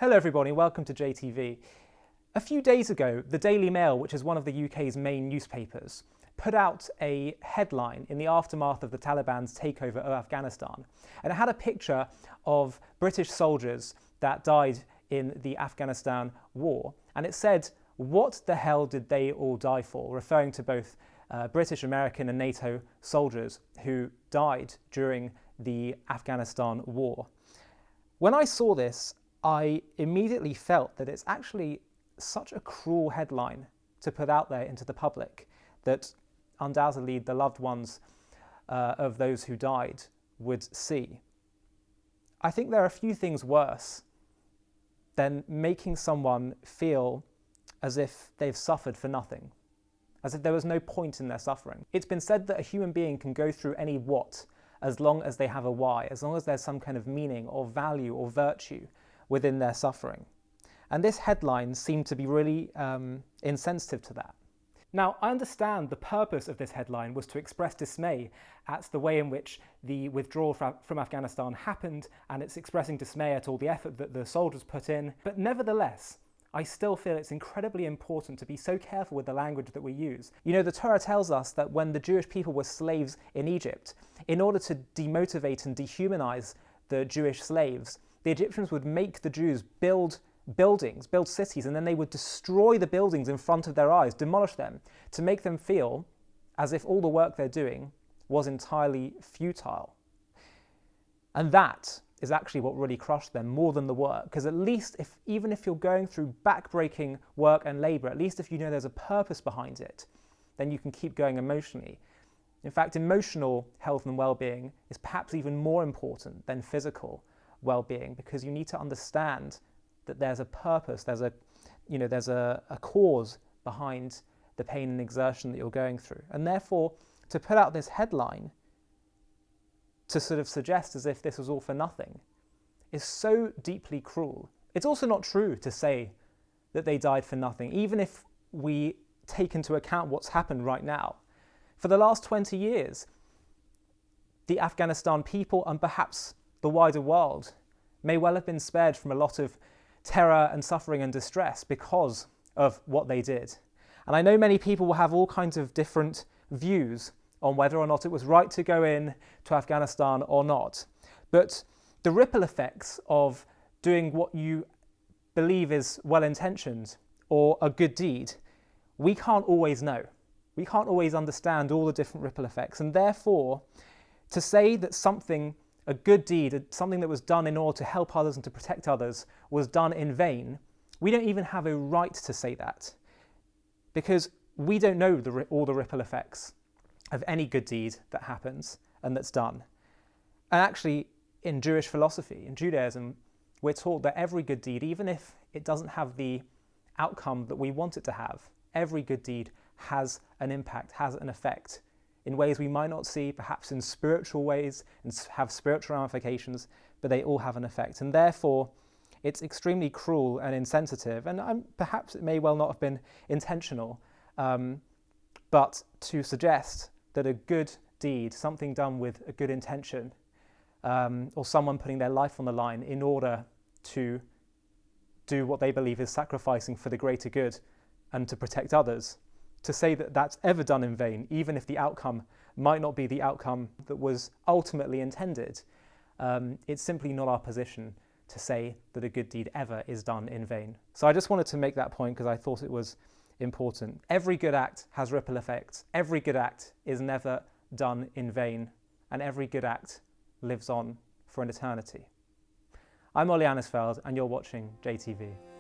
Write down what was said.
Hello everybody, welcome to JTV. A few days ago, the Daily Mail, which is one of the UK's main newspapers, put out a headline in the aftermath of the Taliban's takeover of Afghanistan. And it had a picture of British soldiers that died in the Afghanistan war. And it said, "What the hell did they all die for?" referring to both British, American and NATO soldiers who died during the Afghanistan war. When I saw this, I immediately felt that it's actually such a cruel headline to put out there into the public that undoubtedly the loved ones of those who died would see. I think there are a few things worse than making someone feel as if they've suffered for nothing, as if there was no point in their suffering. It's been said that a human being can go through any what as long as they have a why, as long as there's some kind of meaning or value or virtue within their suffering. And this headline seemed to be really insensitive to that. Now, I understand the purpose of this headline was to express dismay at the way in which the withdrawal from Afghanistan happened, and it's expressing dismay at all the effort that the soldiers put in. But nevertheless, I still feel it's incredibly important to be so careful with the language that we use. You know, the Torah tells us that when the Jewish people were slaves in Egypt, in order to demotivate and dehumanize the Jewish slaves, the Egyptians would make the Jews build buildings, build cities, and then they would destroy the buildings in front of their eyes, demolish them, to make them feel as if all the work they're doing was entirely futile. And that is actually what really crushed them more than the work, because at least even if you're going through backbreaking work and labour, at least if you know there's a purpose behind it, then you can keep going emotionally. In fact, emotional health and well-being is perhaps even more important than physical well-being, because you need to understand that there's a purpose, there's a cause behind the pain and exertion that you're going through. And therefore, to put out this headline to sort of suggest as if this was all for nothing is so deeply cruel. It's also not true to say that they died for nothing, even if we take into account what's happened right now. For the last 20 years, the Afghanistan people and perhaps the wider world may well have been spared from a lot of terror and suffering and distress because of what they did. And I know many people will have all kinds of different views on whether or not it was right to go in to Afghanistan or not. But the ripple effects of doing what you believe is well-intentioned or a good deed, we can't always know. We can't always understand all the different ripple effects. And therefore, to say that a good deed, something that was done in order to help others and to protect others, was done in vain, we don't even have a right to say that, because we don't know all the ripple effects of any good deed that happens and that's done. And actually, in Jewish philosophy, in Judaism, we're taught that every good deed, even if it doesn't have the outcome that we want it to have, every good deed has an impact, has an effect in ways we might not see, perhaps in spiritual ways, and have spiritual ramifications, but they all have an effect. And therefore, it's extremely cruel and insensitive, and perhaps it may well not have been intentional, but to suggest that a good deed, something done with a good intention, or someone putting their life on the line in order to do what they believe is sacrificing for the greater good and to protect others, to say that that's ever done in vain, even if the outcome might not be the outcome that was ultimately intended, it's simply not our position to say that a good deed ever is done in vain. So I just wanted to make that point because I thought it was important. Every good act has ripple effects. Every good act is never done in vain, and every good act lives on for an eternity. I'm Ollie and you're watching JTV.